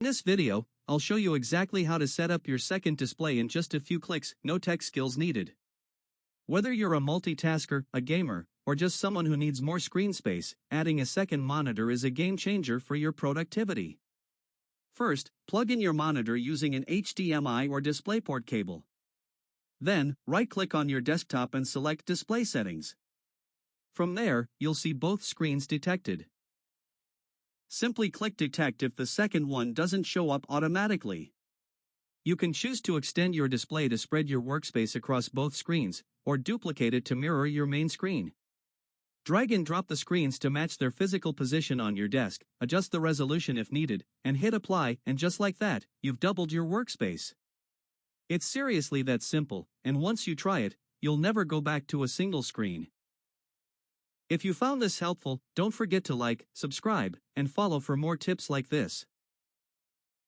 In this video, I'll show you exactly how to set up your second display in just a few clicks, no tech skills needed. Whether you're a multitasker, a gamer, or just someone who needs more screen space, adding a second monitor is a game changer for your productivity. First, plug in your monitor using an HDMI or DisplayPort cable. Then, right-click on your desktop and select Display Settings. From there, you'll see both screens detected. Simply click Detect if the second one doesn't show up automatically. You can choose to extend your display to spread your workspace across both screens, or duplicate it to mirror your main screen. Drag and drop the screens to match their physical position on your desk, adjust the resolution if needed, and hit Apply, and just like that, you've doubled your workspace. It's seriously that simple, and once you try it, you'll never go back to a single screen. If you found this helpful, don't forget to like, subscribe, and follow for more tips like this.